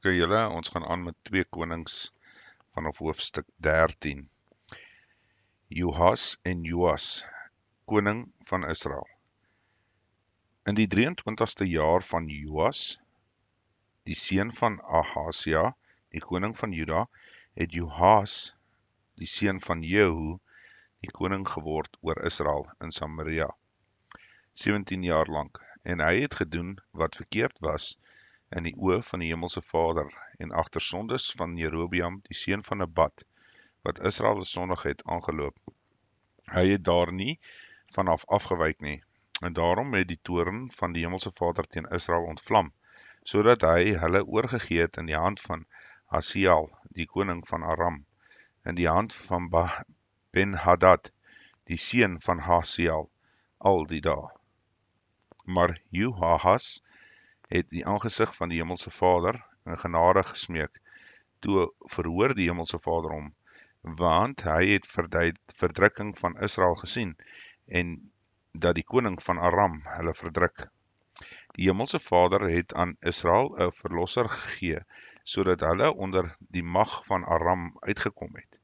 Goeiemôre julle, ons gaan aan met 2 Konings vanaf hoofstuk 13. Joas en Joas, koning van Israel. In die 23ste jaar van Joas, die seun van Ahasia, die koning van Juda, het Joas, die seun van Jehu, die koning geword oor Israel in Samaria, 17 jaar lang, en hy het gedoen wat verkeerd was in die oë van die hemelse Vader, en agter sondes van Jerobeam, die seun van Nebat, wat Israel sondig het aangeloop. Hy het daar nie vanaf afgewyk nie, en daarom het die toorn van die hemelse Vader teen Israel ontvlam, sodat hy hulle oorgegee het in die hand van Hazael, die koning van Aram, in die hand van Ben-Hadad, die seun van Hazael, al die dae. Maar Joahas het die aangesig van die hemelse Vader in genade gesmeek, toe verhoor die hemelse Vader hom, want hy het verdrukking van Israel gesien, en dat die koning van Aram hulle verdruk. Die hemelse Vader het aan Israel 'n verlosser gegee, sodat hulle onder die mag van Aram uitgekom het,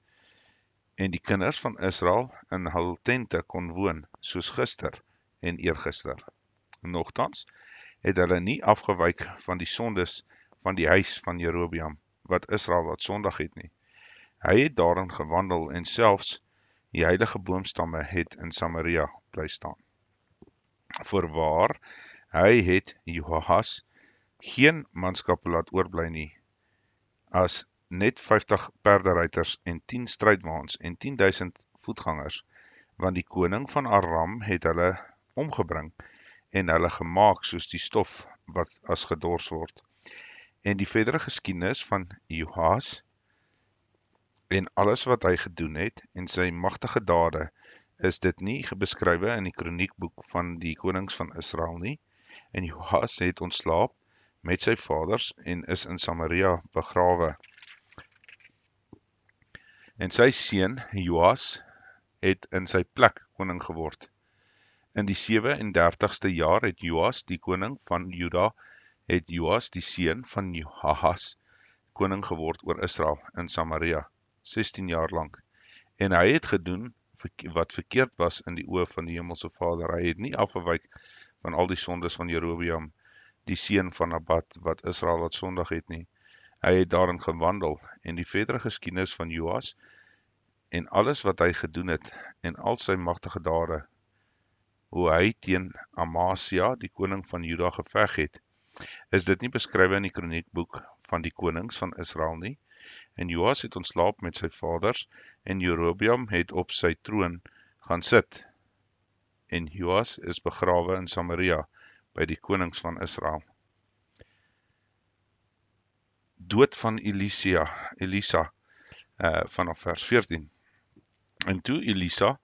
en die kinders van Israel in hul tente kon woon, soos gister en eergister. Nogtans het hulle nie afgewyk van die sondes van die huis van Jerobeam, wat Israel wat sondig het nie. Hy het daarin gewandel en selfs die heilige boomstamme het in Samaria bly staan. Voorwaar, hy het Joahas geen manskappe laat oorbly nie, as net 50 perderuiters en 10 strydwaans en 10.000 voetgangers, want die koning van Aram het hulle omgebring en hulle gemaak soos die stof wat as gedors word. En die verdere geskiedenis van Joas en alles wat hy gedoen het en sy magtige dade, is dit nie beskrywe in die kroniekboek van die konings van Israel nie, en Joas het ontslaap met sy vaders en is in Samaria begrawe. En sy seun Joas het in sy plek koning geword. In die 37ste jaar het Joas, die koning van Juda, het Joas, die seun van Joahas, koning geword oor Israel in Samaria, 16 jaar lang. En hy het gedoen wat verkeerd was in die oë van die hemelse Vader. Hy het nie afgewyk van al die sondes van Jerobeam, die seun van Nebat, wat Israel wat sondig het nie. Hy het daarin gewandel, en die verdere geskiedenis van Joas, en alles wat hy gedoen het, en al sy magtige dade, hoe hy teen Amasia, die koning van Juda, geveg het, is dit nie beskrywe in die kroniekboek van die konings van Israel nie, en Joas het ontslaap met sy vaders, en Jerobeam het op sy troon gaan sit, en Joas is begrawe in Samaria, by die konings van Israel. Dood van Elisa, vanaf vers 14. En toe Elisa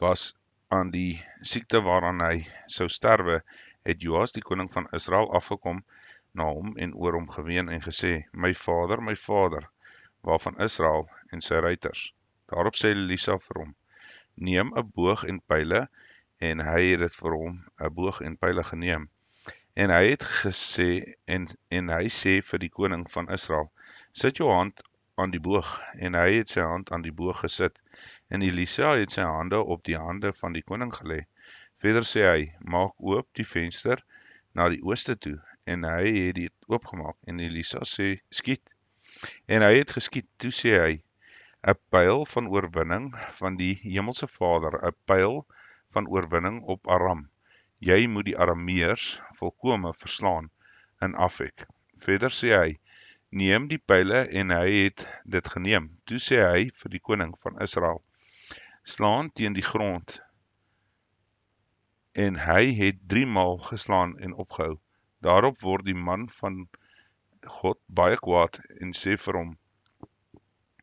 was aan die siekte waaraan hy sou sterwe, het Joas, die koning van Israel, afgekom na hom en oor hom geween en gesê, my vader, waarvan Israel en sy ruiters. Daarop sê Elisa vir hom, neem 'n boog en pyle, en hy het dit vir hom 'n boog en pyle geneem. En hy het gesê, en hy sê vir die koning van Israel, sit jou hand aan die boog, en hy het sy hand aan die boog gesit, en Elisa het sy hande op die hande van die koning gelê. Verder sê hy, maak oop die venster na die ooste toe, en hy het dit oopgemaak, en Elisa sê, skiet. En hy het geskiet, toe sê hy, 'n pyl van oorwinning van die hemelse Vader, 'n pyl van oorwinning op Aram. Jy moet die Arameërs volkome verslaan in Afek. Verder sê hy, neem die pyle, en hy het dit geneem. Toe sê hy vir die koning van Israel, slaan teen die grond, en hy het 3 maal geslaan en opgehou. Daarop word die man van God baie kwaad en sê vir hom,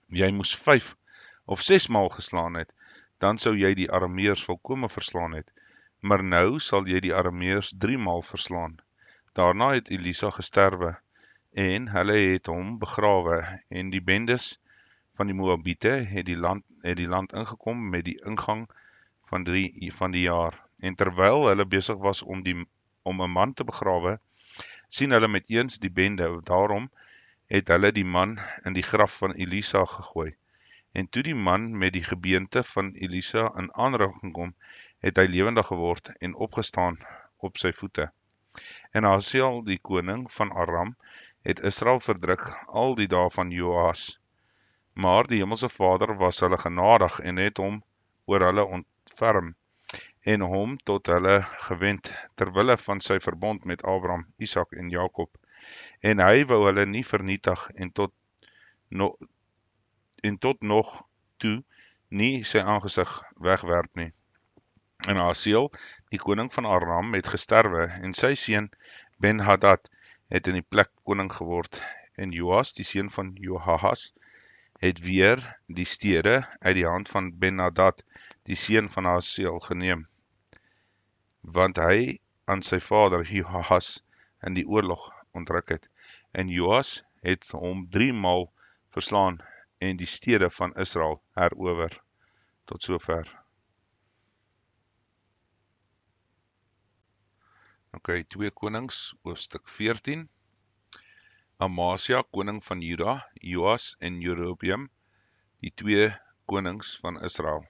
jy moes 5 of 6 maal geslaan het, dan sou jy die Arameërs volkome verslaan het, maar nou sal jy die Arameërs 3 maal verslaan. Daarna het Elisa gesterwe, en hulle het hom begrawe, en die bendes van die Moabiete het die land ingekom met die ingang van die jaar. En terwyl hulle besig was om 'n man te begrawe, sien hulle met eens die bende. Daarom het hulle die man in die graf van Elisa gegooi. En toe die man met die gebeente van Elisa in aanraking kom, het hy lewendig geword en opgestaan op sy voete. En Hazael, die koning van Aram, het Israel verdruk al die dae van Joas. Maar die Hemelse Vader was hulle genadig en het hom oor hulle ontferm en hom tot hulle gewend terwille van sy verbond met Abraham, Isak en Jakob. En hy wou hulle nie vernietig en tot nog toe nie sy aangesig wegwerp nie. En Hazael, die koning van Aram, het gesterwe en sy seun Ben-Hadad het in die plek koning geword. En Joas, die seun van Joahaz, het weer die stede uit die hand van Ben-Hadad, die seun van Hazael, geneem, want hy aan sy vader Joahaz in die oorlog ontruk het. En Joas het hom 3 maal verslaan en die stede van Israel herower. Tot sover. Okay, 2 Konings, hoofstuk 14. Amasia, koning van Juda, Joas en Jerobeam, die 2 konings van Israel.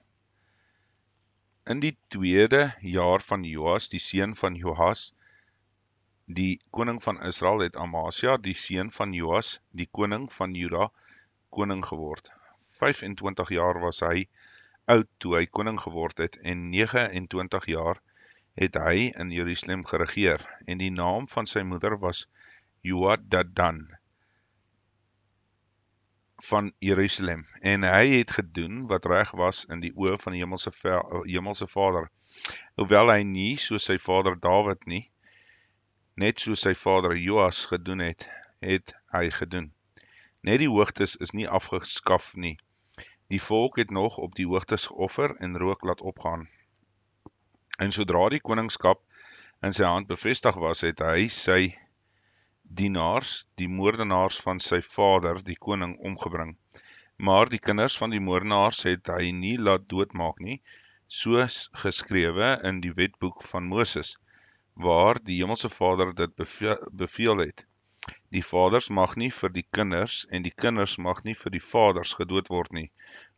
In die 2de jaar van Joas, die seun van Joahaz, die koning van Israel, het Amasia, die seun van Joas, die koning van Juda, koning geword. 25 jaar was hy oud toe hy koning geword het en 29 jaar het hy in Jerusalem geregeer en die naam van sy moeder was Joadadan van Jerusalem en hy het gedoen wat reg was in die oë van die hemelse Vader, hoewel hy nie soos sy vader Dawid nie, net soos sy vader Joas gedoen het, het hy gedoen. Net die hoogtes is nie afgeskaf nie. Die volk het nog op die hoogtes geoffer en rook laat opgaan. En sodra die koningskap in sy hand bevestig was, het hy sy dienaars, die moordenaars van sy vader, die koning, omgebring. Maar die kinders van die moordenaars het hy nie laat doodmaak nie, soos geskrewe in die wetboek van Moses, waar die hemelse Vader dit beveel het. Die vaders mag nie vir die kinders en die kinders mag nie vir die vaders gedood word nie,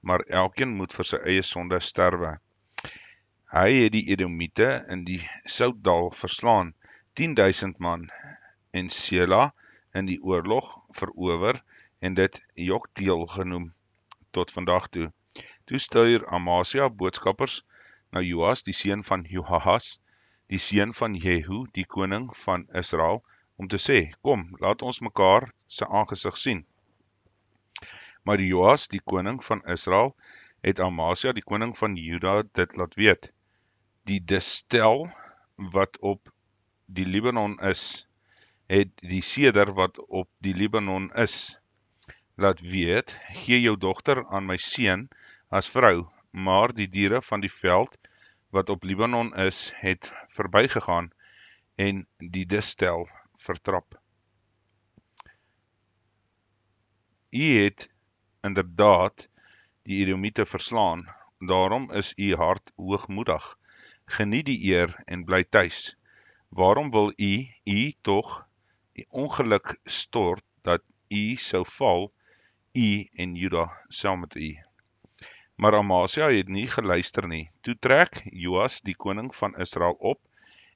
maar elkeen moet vir sy eie sonde sterwe. Hy het die Edomite in die Soutdal verslaan, 10.000 man, en Sela in die oorlog verower en dit Jokteel genoem tot vandag toe. Toe stuur Amasia boodskappers na Joas, die seun van Joahaz, die seun van Jehu, die koning van Israel, om te sê, kom, laat ons mekaar sy aangesig sien. Maar Joas, die koning van Israel, het Amasia, die koning van Juda, dit laat weet. Die distel wat op die Libanon is, het die seder wat op die Libanon is, laat weet, gee jou dogter aan my seun as vrou, maar die diere van die veld wat op Libanon is, het verbygegaan en die distel vertrap. U het inderdaad die Edomite verslaan, daarom is u hart hoogmoedig, geniet die eer en bly tuis. Waarom wil u tog die ongeluk stort dat u sou val, u en Juda saam met u? Maar Amasia het nie geluister nie. Toe trek Joas, die koning van Israel, op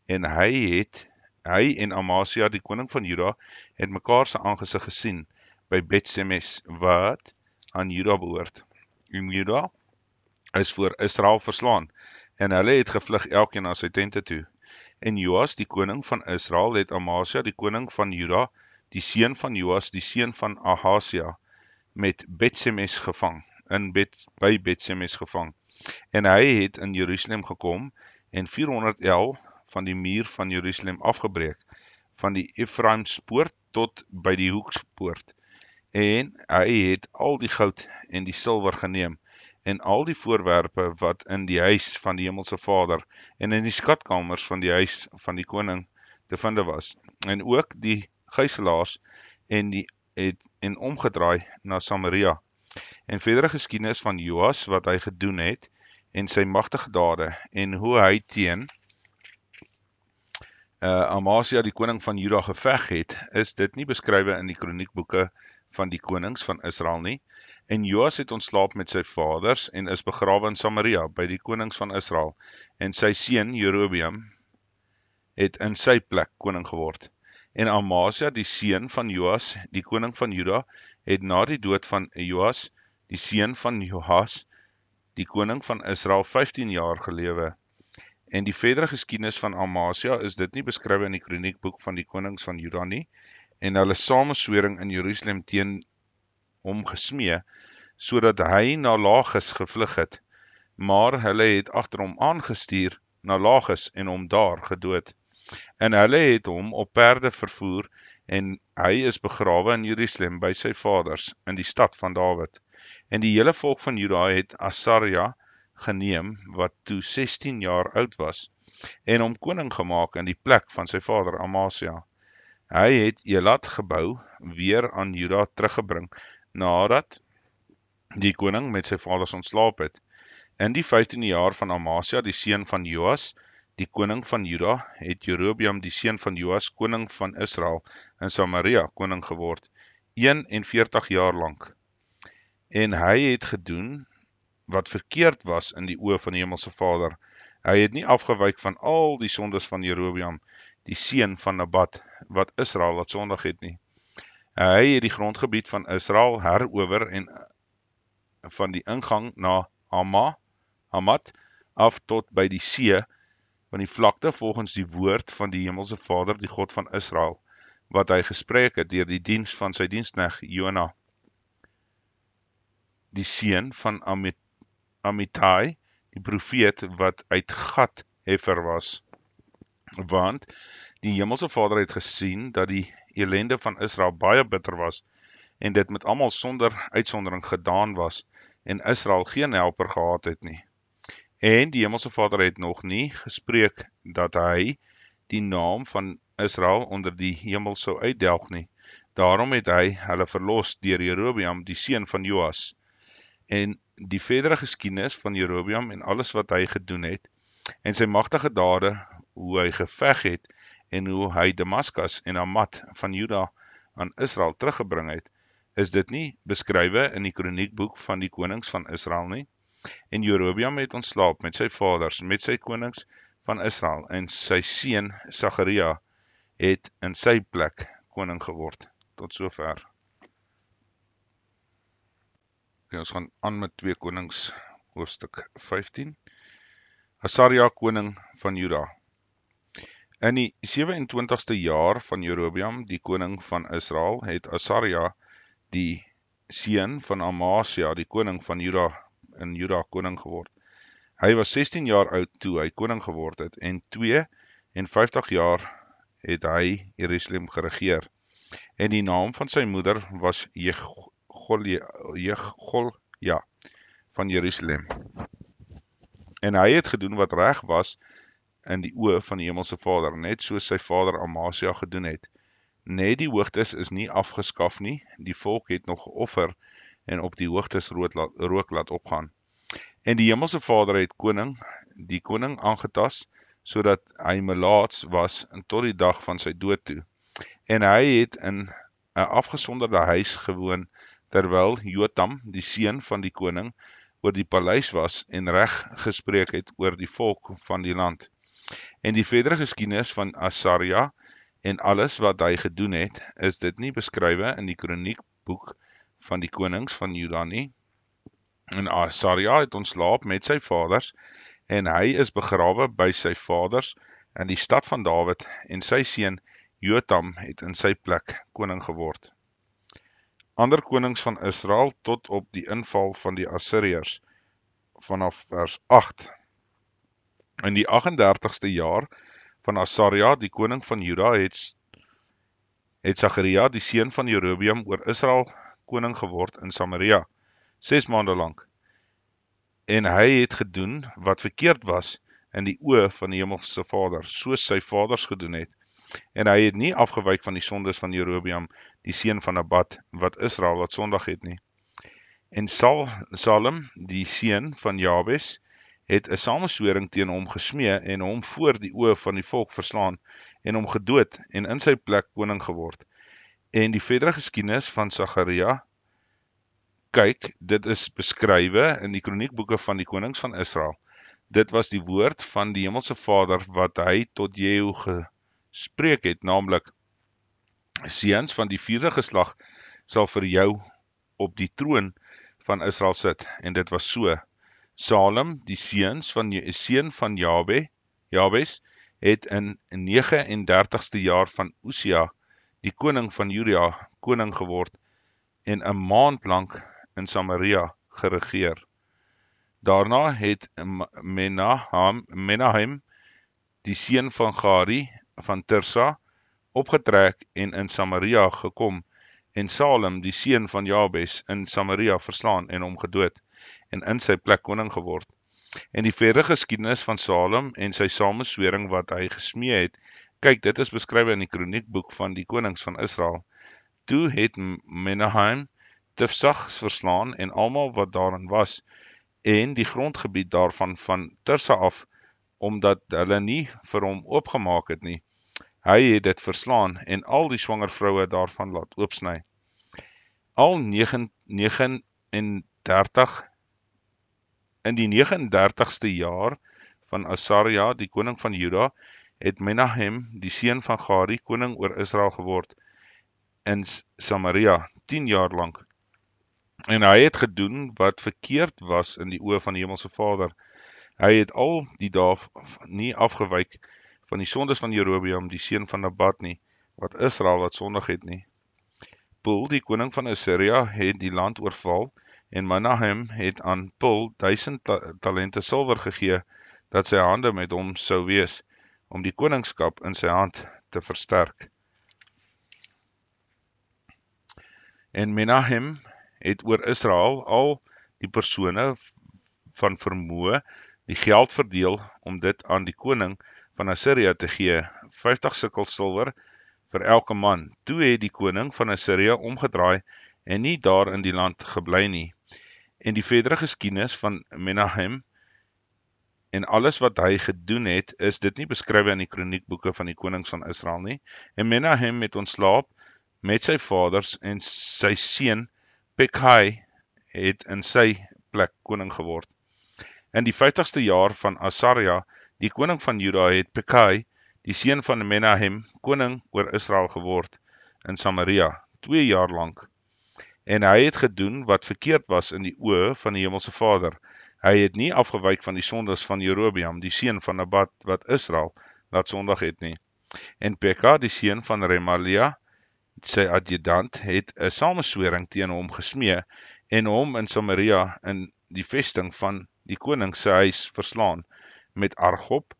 en hy en Amasia, die koning van Juda, het mekaar se aangesig gesien by Bet-Semes, wat aan Juda behoort. En Juda is voor Israel verslaan, en hulle het gevlug elkeen na sy tente toe. En Joas, die koning van Israel, het Amasia, die koning van Juda, die seun van Joas, die seun van Ahasia, met Bet-Semes gevang, by Bet-Semes gevang. En hy het in Jerusalem gekom, en 400 van die muur van Jerusalem afgebreek, van die Efraimspoort tot by die hoekspoort. En hy het al die goud en die silwer geneem, en al die voorwerpe wat in die huis van die hemelse Vader, en in die skatkamers van die huis van die koning te vind was, en ook die gijslaars, en omgedraai na Samaria. En verdere geskiedenis van Joas, wat hy gedoen het, en sy magtige dade, en hoe hy teen Amasia, die koning van Juda, geveg het, is dit nie beskrywe in die kroniekboeke van die konings van Israel nie, en Joas het ontslaap met sy vaders en is begrawe in Samaria by die konings van Israel, en sy seun Jerobeam het in sy plek koning geword. En Amasia, die seun van Joas, die koning van Juda, het na die dood van Joas, die seun van Joas, die koning van Israel, 15 jaar gelewe. En die verdere geskiedenis van Amasia is dit nie beskryf in die kroniekboek van die konings van Juda nie, en hulle sameswering in Jerusalem teen hom gesmee, sodat hy na Lages gevlug het, maar hulle het agter hom aangestuur na Lages en hom daar gedood. En hulle het hom op perde vervoer, en hy is begrawe in Jerusalem by sy vaders, in die stad van Dawid. En die hele volk van Juda het Asaria geneem, wat toe 16 jaar oud was, en hom koning gemaak in die plek van sy vader Amasia. Hy het Elat gebou weer aan Juda teruggebring, nadat die koning met sy vaders ontslaap het. In die 15e jaar van Amasia, die seun van Joas, die koning van Juda, het Jerobeam, die seun van Joas, koning van Israel, in Samaria koning geword, 41 jaar lank. En hy het gedoen wat verkeerd was in die oë van die hemelse Vader. Hy het nie afgewyk van al die sondes van Jerobeam, die seun van Nebat, wat Israel laat sondig het nie. Hy het die grondgebied van Israel herower en van die ingang na Hamat af tot by die see, van die vlakte volgens die woord van die hemelse Vader, die God van Israel, wat hy gespreek het deur die diens van sy diensknegt Jona, die seun van Amittai, die profeet wat uit Gat-Hefer was. Want die hemelse Vader het gesien dat die elende van Israel baie bitter was, en dit met almal sonder uitsondering gedaan was, en Israel geen helper gehad het nie. En die hemelse Vader het nog nie gespreek dat hy die naam van Israel onder die hemel sou uitdelg nie. Daarom het hy hulle verlos deur Jerobeam, die seun van Joas. En die verdere geskiedenis van Jerobeam en alles wat hy gedoen het, en sy magtige dade, hoe hy geveg het, en hoe hy Damaskus en Hamat van Juda aan Israel teruggebring het, is dit nie beskrywe in die kroniekboek van die konings van Israel nie. En Jerobeam het ontslaap met sy vaders, met sy konings van Israel, en sy seun Sagaria het in sy plek koning geword. Tot sover. Okay, ons gaan aan met 2 Konings hoofstuk 15. Asaria, koning van Juda. In die 27ste jaar van Jerobeam, die koning van Israel, het Asaria, die seun van Amasia, die koning van Juda, in Juda koning geword. Hy was 16 jaar oud toe hy koning geword het, en 52 jaar het hy Jerusalem geregeer. En die naam van sy moeder was Jecholja van Jerusalem. En hy het gedoen wat reg was in die oë van die hemelse Vader, net soos sy vader Amasia gedoen het. Net die hoogtes is nie afgeskaf nie, die volk het nog geoffer en op die hoogtes rook laat opgaan. En die hemelse Vader het die koning aangetas, sodat hy melaats was tot die dag van sy dood toe. En hy het in 'n afgesonderde huis gewoon, terwyl Jotam, die seun van die koning, oor die paleis was en reg gespreek het oor die volk van die land. En die verdere geskiedenis van Asaria en alles wat hy gedoen het, is dit nie beskrywe in die kroniekboek van die konings van Juda nie. En Asaria het ontslaap met sy vaders, en hy is begrawe by sy vaders in die stad van Dawid, en sy seun Jotam het in sy plek koning geword. Ander konings van Israel tot op die inval van die Assiriërs, vanaf vers 8. In die 38ste jaar van Asaria, die koning van Juda, het Sagaria, die seun van Jerobeam, oor Israel koning geword in Samaria, 6 maande lank. En hy het gedoen wat verkeerd was in die oë van die hemelse Vader, soos sy vaders gedoen het. En hy het nie afgewyk van die sondes van Jerobeam, die seun van Nebat, wat Israel laat sondig het nie. En Salem, die seun van Jabes, het 'n sameswering teen hom gesmee en hom voor die oë van die volk verslaan en hom gedood en in sy plek koning geword. En die verdere geskiedenis van Sagaria, kyk, dit is beskrywe in die kroniekboeke van die konings van Israel. Dit was die woord van die Hemelse Vader wat hy tot Jehu gespreek het, naamlik, seuns van die 4de geslag sal vir jou op die troon van Israel sit. En dit was so. Salem, die seun van Jabes, het in 39ste jaar van Usia, die koning van Juda, koning geword en 'n maand lank in Samaria geregeer. Daarna het Menahem, die seun van Gari van Tirsa, opgetrek en in Samaria gekom, en Salem, die seun van Jabes, in Samaria verslaan en hom gedood, en in sy plek koning geword. En die verdere geskiedenis van Salem en sy sameswering wat hy gesmee het, kyk, dit is beskryf in die kroniekboek van die konings van Israel. Toe het Menahem Tifsag verslaan en almal wat daarin was, en die grondgebied daarvan van Tirsa af, omdat hulle nie vir hom oopgemaak het nie. Hy het dit verslaan en al die swanger vroue daarvan laat oopsny. In die 39ste jaar van Asaria, die koning van Juda, het Menahem, die seun van Gari, koning oor Israel geword in Samaria 10 jaar lank. En hy het gedoen wat verkeerd was in die oë van die Hemelse Vader. Hy het al die dae nie afgewyk van die sondes van Jerobeam, die seun van Nebat nie, wat Israel wat sondig het nie. Pul, die koning van Assyria, het die land oorval, en Menahem het aan Pul 1000 talente silwer gegee, dat sy hande met hom sou wees, om die koningskap in sy hand te versterk. En Menahem het oor Israel al die persone van vermoë die geld verdeel om dit aan die koning van Assyria te gee, 50 sikkel silwer vir elke man. Toe het die koning van Assyria omgedraai en nie daar in die land gebly nie. En die verdere geskiedenis van Menahem en alles wat hy gedoen het, is dit nie beskrywe in die kroniekboeke van die konings van Israel nie. En Menahem het ontslaap met sy vaders en sy seun Pekhai het in sy plek koning geword. In die 50ste jaar van Asaria, die koning van Juda, het Pekhai, die seun van Menahem, koning oor Israel geword in Samaria 2 jaar lank. En hy het gedoen wat verkeerd was in die oë van die Hemelse Vader. Hy het nie afgewyk van die sondes van Jerobeam, die seun van Nebat, wat Israel laat sondig het nie. En Pekah, die seun van Remalia, sy adjudant, het 'n sameswering teen hom gesmee en hom in Samaria in die vesting van die koning se huis verslaan, met Argob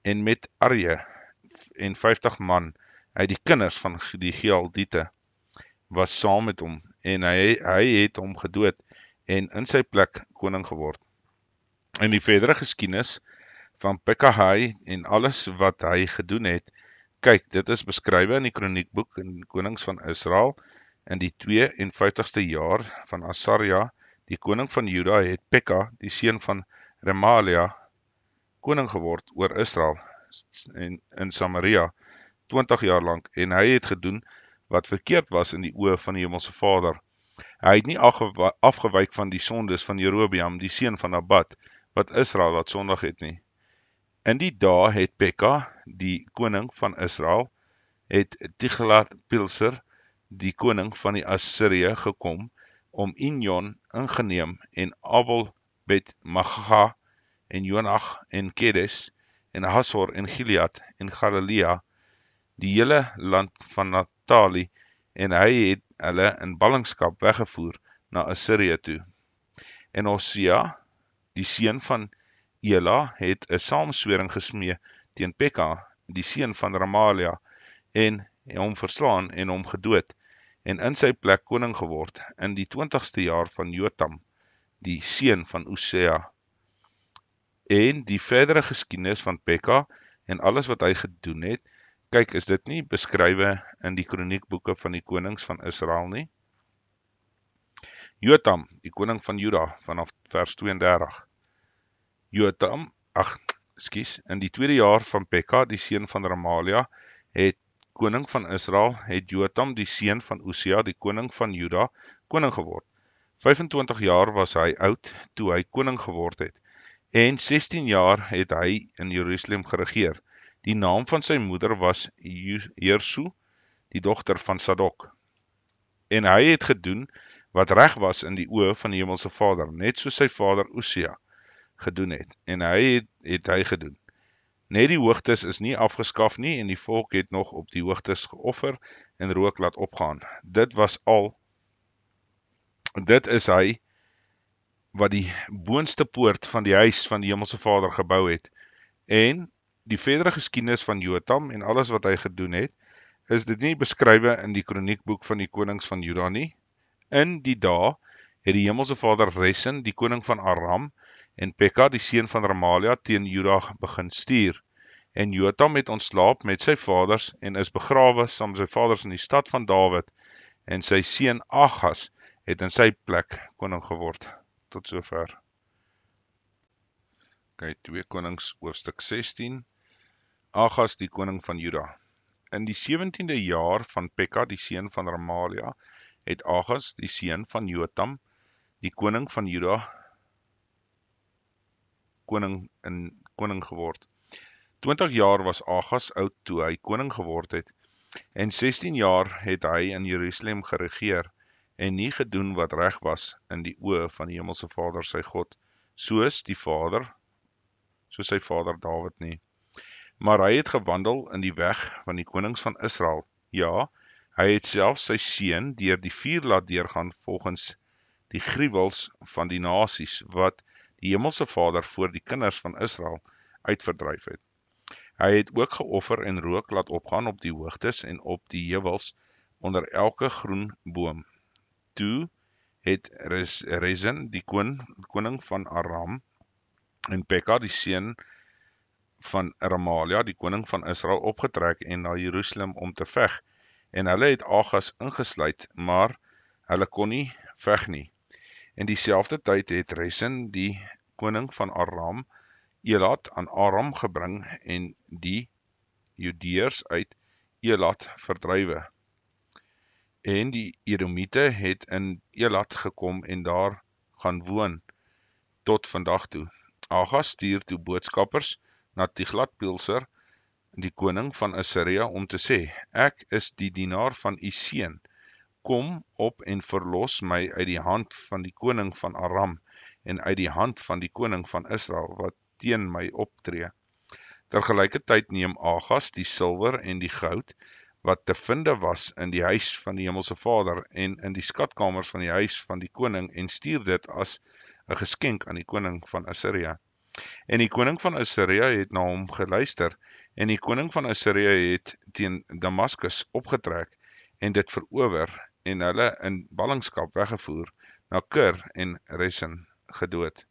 en met Arje en 50 man uit die kinders van die Gealdiete was saam met hom, en hy het hom gedood en in sy plek koning geword. In die verdere geskiedenis van Pekahai en alles wat hy gedoen het, kyk, dit is beskrywe in die kroniekboek in konings van Israel. In die 52ste jaar van Asaria, die koning van Juda, het Pekah, die seun van Remalia, koning geword oor Israel in Samaria 20 jaar lank, en hy het gedoen wat verkeerd was in die oë van die Hemelse Vader. Hy het nie afgewyk van die sondes van Jerobeam, die seun van Nebat, wat Israel laat sondig het nie. In die dae het Pekah, die koning van Israel, het Tiglath-Pileser, die koning van die Assyrië, gekom om Injon ingeneem en Abel Bet Macha en Jonach en Kedes en Hasor en Gilead en Galilea, die hele land van Naphtali, en hy het hulle in ballingskap weggevoer na Assyrië toe. En Hosea, die seun van Ela, het 'n sameswering gesmee teen Pekah, die seun van Remalia, en hom verslaan en hom gedood, en in sy plek koning geword in die 20ste jaar van Jotam, die seun van Usea. En die verdere geskiedenis van Pekah en alles wat hy gedoen het, kyk, is dit nie beskrywe in die kroniekboeke van die konings van Israel nie. Jotam, die koning van Juda, vanaf vers 32. In die 2de jaar van Pekah, die seun van Remalia, het koning van Israel, het Jotam die seun van Osia, die koning van Juda, koning geword. 25 jaar was hy oud toe hy koning geword het, en 16 jaar het hy in Jerusalem geregeer. Die naam van sy moeder was Jersu, die dogter van Sadok. En hy het gedoen wat reg was in die oë van die Hemelse Vader, net soos sy vader Osia gedoen het. En hy het hy gedoen. Net die hoogtes is nie afgeskaf nie, en die volk het nog op die hoogtes geoffer en rook laat opgaan. Dit is hy wat die boonste poort van die huis van die Hemelse Vader gebou het. En die verdere geskiedenis van Jotam en alles wat hy gedoen het, is dit nie beskrywe in die kroniekboek van die konings van Juda nie. In die dae het die Hemelse Vader Resin, die koning van Aram, en Pekah, die seun van Remalia, teen Juda begin stuur. En Jotam het ontslaap met sy vaders en is begrawe saam met sy vaders in die stad van Dawid, en sy seun Achas het in sy plek koning geword. Tot sover. Okay, 2 Konings hoofstuk 16. Achas, die koning van Juda. In die 17de jaar van Pekah, die seun van Remalia, het Achas, die seun van Jotam, die koning van Juda, koning geword. 20 jaar was Achas oud toe hy koning geword het, en 16 jaar het hy in Jerusalem geregeer, en nie gedoen wat reg was in die oë van die Hemelse Vader sy God, soos sy vader Dawid nie. Maar hy het gewandel in die weg van die konings van Israel. Ja, hy het selfs sy seun deur die vuur laat deurgaan volgens die gruwels van die nasies, wat die Hemelse Vader voor die kinders van Israel uitverdryf het. Hy het ook geoffer en rook laat opgaan op die hoogtes en op die heuwels onder elke groen boom. Toe het Resin, die koning van Aram, en Pekah, die seun van Remalia, die koning van Israel, opgetrek en na Jerusalem om te veg, en hulle het Achas ingesluit, maar hulle kon nie veg nie. En dieselfde tyd het Resin, die koning van Aram, Elat aan Aram gebring en die Judeërs uit Elat verdrywe. En die Edomiete het in Elat gekom en daar gaan woon tot vandag toe. Achas stuur toe boodskappers na Tiglat-Pilser, die koning van Assyrië, om te sê: Ek is die dienaar van u seun. Kom op en verlos my uit die hand van die koning van Aram en uit die hand van die koning van Israel wat teen my optree. Tergelykertyd neem Achas die silwer en die goud wat te vinde was in die huis van die Hemelse Vader en in die skatkamers van die huis van die koning en stuur dit as 'n geskenk aan die koning van Assyrië. En die koning van Assyrië het na hom geluister, en die koning van Assyrië het teen Damaskus opgetrek en dit verower en hulle in ballingskap weggevoer na Kir en Resin gedood.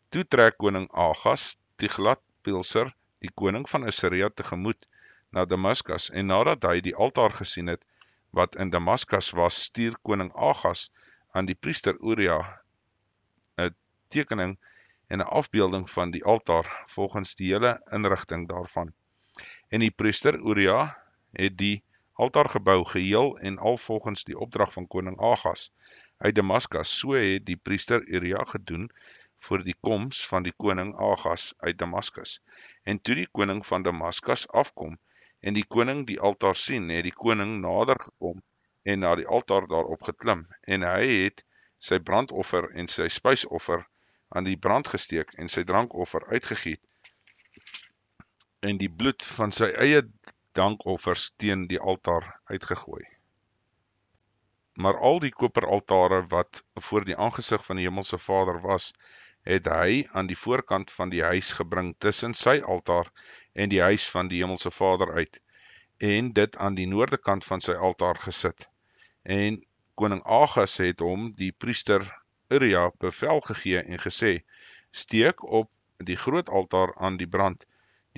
Toe trek koning Achas Tiglat-Pilser, die koning van Assyrië, tegemoet na Damaskus, en nadat hy die altaar gesien het wat in Damaskus was, stuur koning Achas aan die priester Uria 'n tekening en 'n afbeelding van die altaar volgens die hele inrigting daarvan. En die priester Uria het die altaar gebou geheel en al volgens die opdrag van koning Achas uit Damaskus. So het die priester Uria gedoen voor die koms van die koning Achas uit Damaskus. En toe die koning van Damaskus afkom en die koning die altaar sien, het die koning nader gekom en na die altaar daarop geklim, en hy het sy brandoffer en sy spysoffer aan die brand gesteek en sy drankoffer uitgegiet en die bloed van sy eie dankoffers teen die altaar uitgegooi. Maar al die koperaltare wat voor die aangesig van die Hemelse Vader was, het hy aan die voorkant van die huis gebring tussen sy altaar en die huis van die Hemelse Vader uit, en dit aan die noorde kant van sy altaar gesit. En koning Achas het hom, die priester Uria, bevel gegee en gesê: Steek op die groot altaar aan die brand,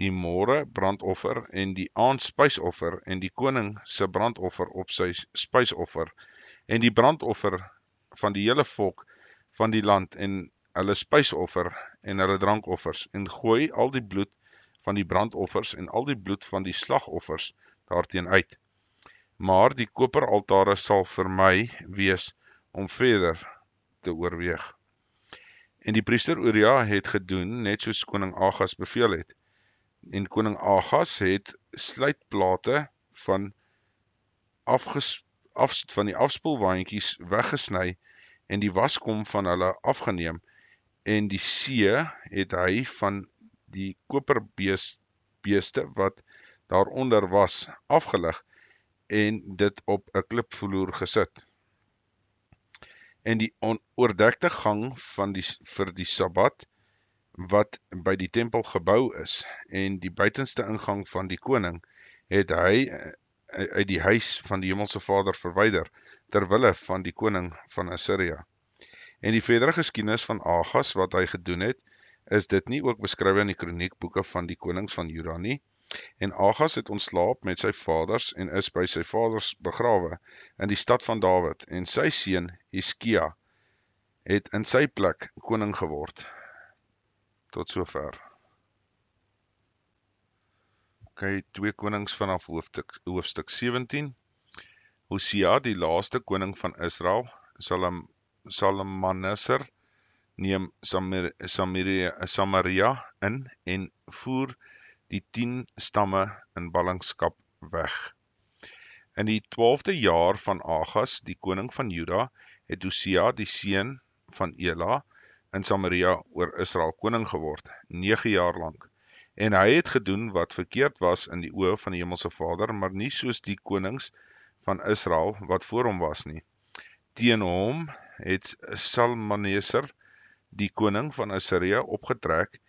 die môre brandoffer en die aand spysoffer en die koning se brandoffer op sy spysoffer en die brandoffer van die hele volk van die land en hulle spysoffer en hulle drankoffers, en gooi al die bloed van die brandoffers en al die bloed van die slagoffers daarteen uit. Maar die koperaltare sal vir my wees om verder te oorweeg. En die priester Uria het gedoen net soos koning Agas beveel het. En koning Agas het sluitplate van die afspoelwaandjies weggesny en die waskom van hulle afgeneem, en die see het hy van die koperbeeste wat daaronder was afgelig en dit op 'n klipvloer gesit. En die oordekte gang vir die Sabbat wat by die tempel gebou is, en die buitenste ingang van die koning, het hy uit die huis van die Hemelse Vader verwyder, terwille van die koning van Assyria. En die verdere geskiedenis van Agas, wat hy gedoen het, is dit nie ook beskryf in die kroniekboeke van die konings van Juda nie? En Agas het ontslaap met sy vaders en is by sy vaders begrawe in die stad van Dawid, en sy seun Hiskia het in sy plek koning geword. Tot sover. Okay, 2 konings vanaf hoofstuk 17. Hosea, die laaste koning van Israel, Salmaneser, neem Samaria in en voer die 10 stamme in ballingskap weg. In die 12de jaar van Agas, die koning van Juda, het Hosea, die seun van Ela, in Samaria oor Israel koning geword, 9 jaar lang. En hy het gedoen wat verkeerd was in die oë van die Hemelse Vader, maar nie soos die konings van Israel wat voor hom was nie. Teen hom het Salmaneser, die koning van Assyria, opgetrek,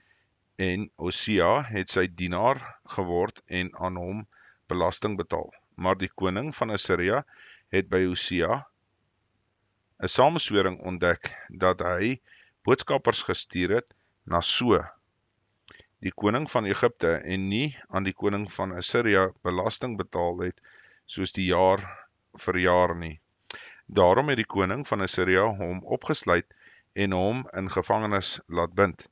en Hosea het sy dienaar geword en aan hom belasting betaal. Maar die koning van Assyria het by Hosea 'n samenswering ontdek dat hy boodskappers gestuur het na So, die koning van Egipte, en nie aan die koning van Assyria belasting betaal het soos die jaar vir jaar nie. Daarom het die koning van Assyria hom opgesluit en hom in gevangenis laat bind.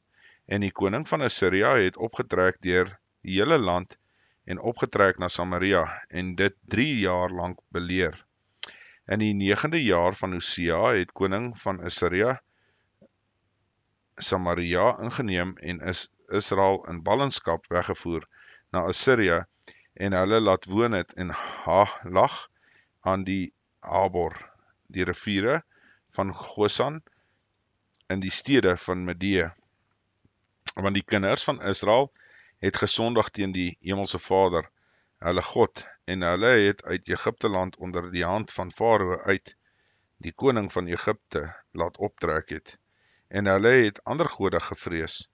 En die koning van Assyria het opgetrek deur die hele land en opgetrek na Samaria en dit 3 jaar lank beleer. In die 9de jaar van Hosea het koning van Assyria Samaria ingeneem en is Israel in ballingskap weggevoer na Assyria, en hulle laat woon het in Halag aan die Habor, die riviere van Gosan, in die stede van Medee. Want die kinders van Israel het gesondig teen die Hemelse Vader, hulle God, en hulle het uit Egipte land onder die hand van Farao uit, die koning van Egipte, laat optrek het. En hulle het ander gode gevrees,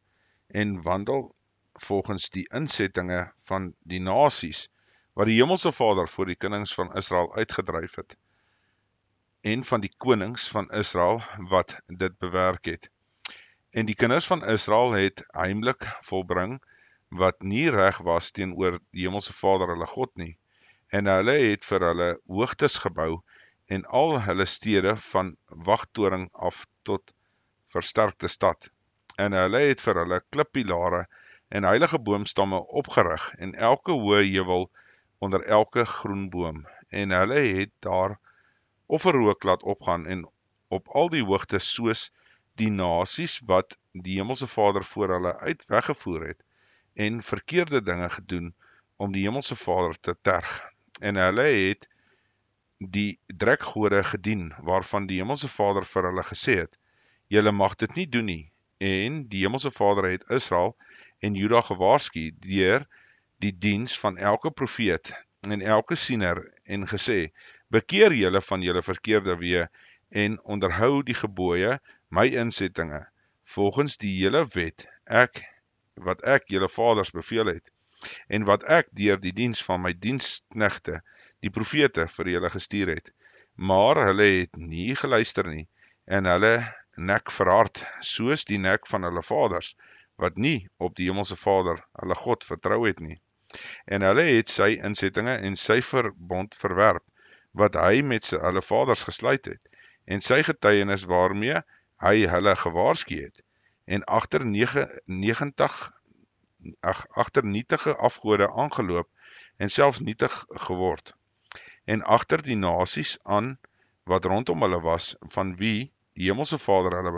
en wandel volgens die insettinge van die nasies, wat die Hemelse Vader voor die konings van Israel uitgedryf het, en van die konings van Israel wat dit bewerk het. En die kinders van Israel het heimlik volbring wat nie reg was teenoor die Hemelse Vader hulle God nie. En hulle het vir hulle hoogtes gebou en al hulle stede van wagtoring af tot versterkte stad. En hulle het vir hulle klippilare en heilige boomstamme opgerig en elke hoë heuwel onder elke groen boom. En hulle het daar offerrook laat opgaan en op al die hoogtes soos die nasies wat die Hemelse Vader voor hulle uit weggevoer het en verkeerde dinge gedoen om die Hemelse Vader te terg. En hulle het die drekgode gedien waarvan die Hemelse Vader vir hulle gesê het, julle mag dit nie doen nie. En die Hemelse Vader het Israel en Juda gewaarsku deur die diens van elke profeet en elke siener en gesê, bekeer julle van julle verkeerde weë en onderhou die gebooie, my insettinge, volgens die hele wet, wat ek julle vaders beveel het, en wat ek deur die diens van my diensknegte, die profete, vir julle gestuur het. Maar hulle het nie geluister nie, en hulle nek verhard, soos die nek van hulle vaders, wat nie op die Hemelse Vader, hulle God, vertrou het nie. En hulle het sy insettinge en sy verbond verwerp, wat hy met hulle vaders gesluit het, en sy getuienis waarmee hy hulle gewaarsku het, en agter nietige afgode aangeloop, en selfs nietig geword. En agter die nasies aan wat rondom hulle was, van wie die Hemelse Vader hulle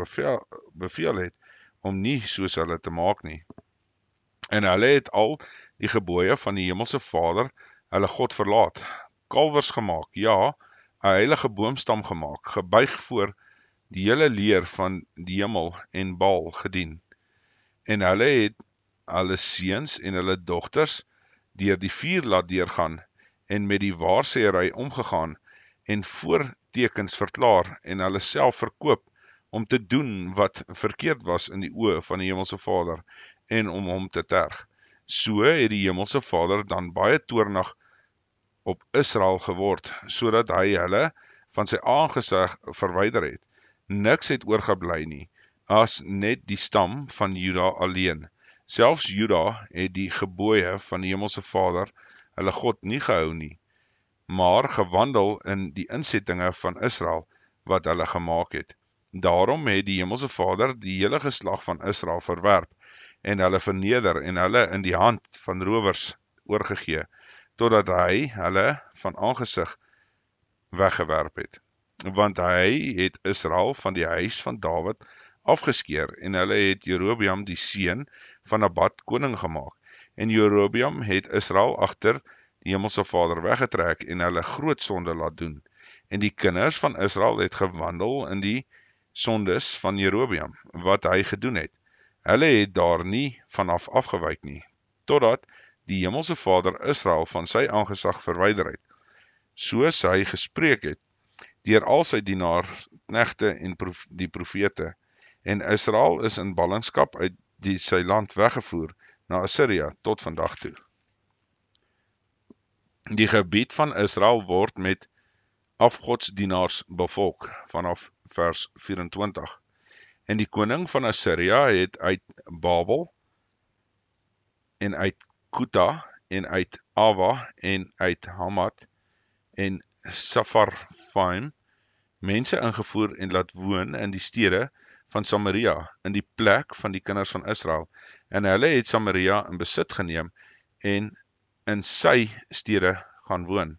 beveel het, om nie soos hulle te maak nie. En hulle het al die gebooie van die Hemelse Vader, hulle God verlaat, kalwers gemaak, ja, 'n heilige boomstam gemaak, gebuig voor die hele leer van die hemel en Baal gedien. En hulle het hulle seuns en hulle dogters deur die vuur laat deurgaan en met die waarsêery omgegaan en voortekens verklaar en hulle self verkoop om te doen wat verkeerd was in die oë van die Hemelse Vader en om hom te terg. So het die Hemelse Vader dan baie toornig op Israel geword, sodat hy hulle van sy aangesig verwyder het. Niks het oorgebly nie, as net die stam van Juda alleen. Selfs Juda het die gebooie van die Hemelse Vader, hulle God, nie gehou nie, maar gewandel in die insettinge van Israel, wat hulle gemaak het. Daarom het die Hemelse Vader die hele geslag van Israel verwerp, en hulle verneder en hulle in die hand van rowers oorgegee, totdat hy hulle van aangesig weggewerp het. Want hy het Israel van die huis van Dawid afgeskeer, en hulle het Jerobeam die seun van Nabat koning gemaak. En Jerobeam het Israel agter die Hemelse Vader weggetrek en hulle groot sonde laat doen. En die kinders van Israel het gewandel in die sondes van Jerobeam, wat hy gedoen het. Hulle het daar nie vanaf afgewyk nie, totdat die Hemelse Vader Israel van sy aangesig verwyder het, soos hy gespreek het, deur al sy dienaar, knegte en die profete. En Israel is in ballingskap uit sy land weggevoer na Assyria tot vandag toe. Die gebied van Israel word met afgodsdienaars bevolk, vanaf vers 24. En die koning van Assyria het uit Babel, en uit Kuta, en uit Ava, en uit Hamat, en Safarvaim, mense ingevoer en laat woon in die stede van Samaria, in die plek van die kinders van Israel. En hulle het Samaria in besit geneem, en in sy stede gaan woon.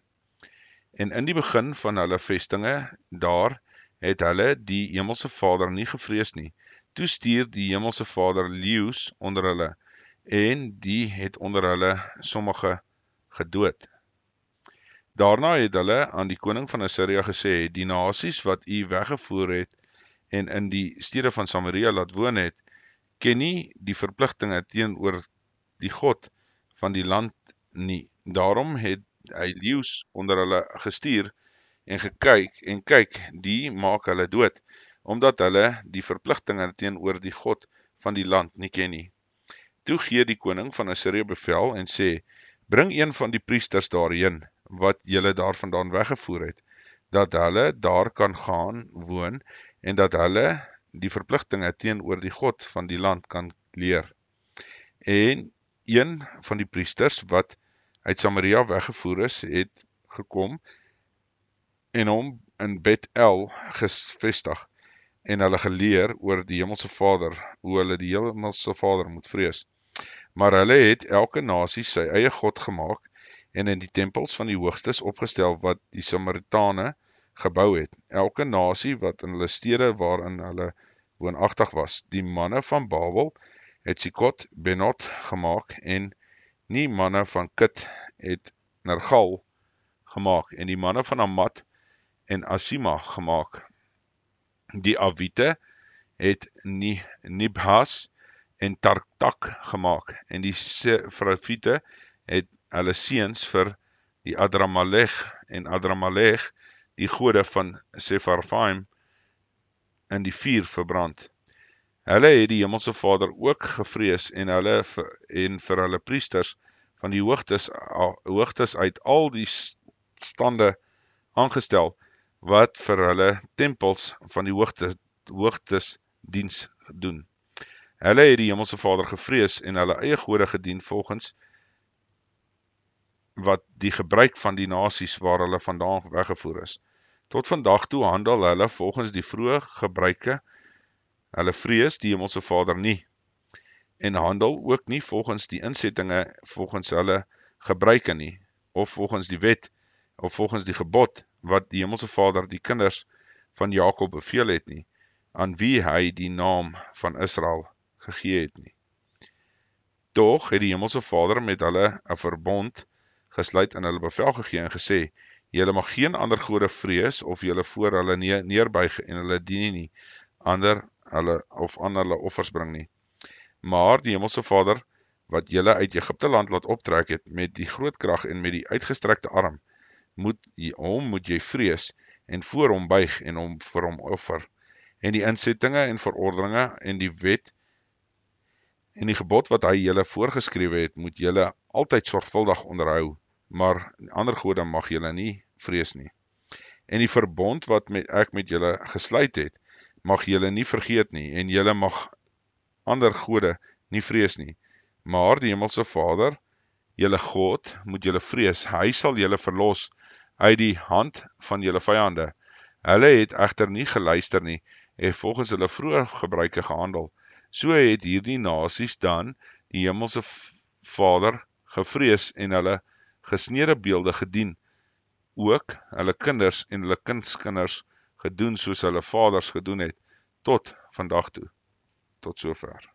En in die begin van hulle vestinge daar, het hulle die Hemelse Vader nie gevrees nie. Toe stuur die Hemelse Vader leeu's onder hulle, en die het onder hulle sommige gedood. Daarna het hulle aan die koning van Assyria gesê, die nasies wat u weggevoer het, en in die stede van Samaria laat woon het, ken nie die verpligtinge teenoor die God van die land nie. Daarom het hy leeu's onder hulle gestuur, en kyk, die maak hulle dood, omdat hulle die verpligtinge teenoor die God van die land nie ken nie. Toe gee die koning van Assyria bevel en sê, bring een van die priesters daarheen, wat julle daarvandaan weggevoer het, dat hulle daar kan gaan woon, en dat hulle die verpligtinge teenoor die God van die land kan leer. En een van die priesters wat uit Samaria weggevoer is, het gekom en hom in Bet-El gevestig, en hulle geleer oor die Hemelse Vader, hoe hulle die Hemelse Vader moet vrees. Maar hulle het elke nasie sy eie God gemaak, en in die tempels van die hoogstes opgestel wat die Samaritane gebou het, elke nasie wat in hulle stede waarin hulle woonagtig was. Die manne van Babel het Sikot Benot gemaak, en die manne van Kit het Nergal gemaak, en die manne van Amat en Asima gemaak. Die Avite het Nibhas en Tartak gemaak, en die Sefravite het hulle seuns vir die Adramalech en Adramalech, die gode van Sefarvaim, in die vuur verbrand. Hulle het die Hemelse Vader ook gevrees, en vir hulle priesters van die hoogtes uit al die stande aangestel, wat vir hulle tempels van die hoogtes diens doen. Hulle het die Hemelse Vader gevrees en hulle eie gode gedien volgens wat die gebruik van die nasies waar hulle vandaan weggevoer is. Tot vandag toe handel hulle volgens die vroeë gebruike, hulle vrees die Hemelse Vader nie, en handel ook nie volgens die insettinge volgens hulle gebruike nie. of volgens die wet, of volgens die gebod, wat die Hemelse Vader die kinders van Jakob beveel het nie, aan wie hy die naam van Israel gegee het nie. Tog het die Hemelse Vader met hulle 'n verbond gesluit en hulle bevel gegee en gesê, julle mag geen ander gode vrees of julle voor hulle neerbuig en hulle dien nie, aan hulle offers bring nie. Maar die Hemelse Vader, wat julle uit Egipte land laat optrek het met die groot krag en met die uitgestrekte arm, moet jy vrees en voor hom buig en vir hom offer. En die insettinge en verordeninge en die wet en die gebod wat hy julle voorgeskrewe het, moet julle altyd sorgvuldig onderhou, maar ander gode mag julle nie vrees nie. En die verbond wat ek met julle gesluit het, mag julle nie vergeet nie, en julle mag ander gode nie vrees nie. Maar die Hemelse Vader, julle God, moet julle vrees. Hy sal julle verlos uit die hand van julle vyande. Hulle het egter nie geluister nie, en volgens hulle vroeë gebruike gehandel. So het hierdie nasies dan die Hemelse Vader gevrees en hulle gesnede beelde gedien, ook hulle kinders en hulle kindskinders gedoen soos hulle vaders gedoen het, tot vandag toe. Tot sover.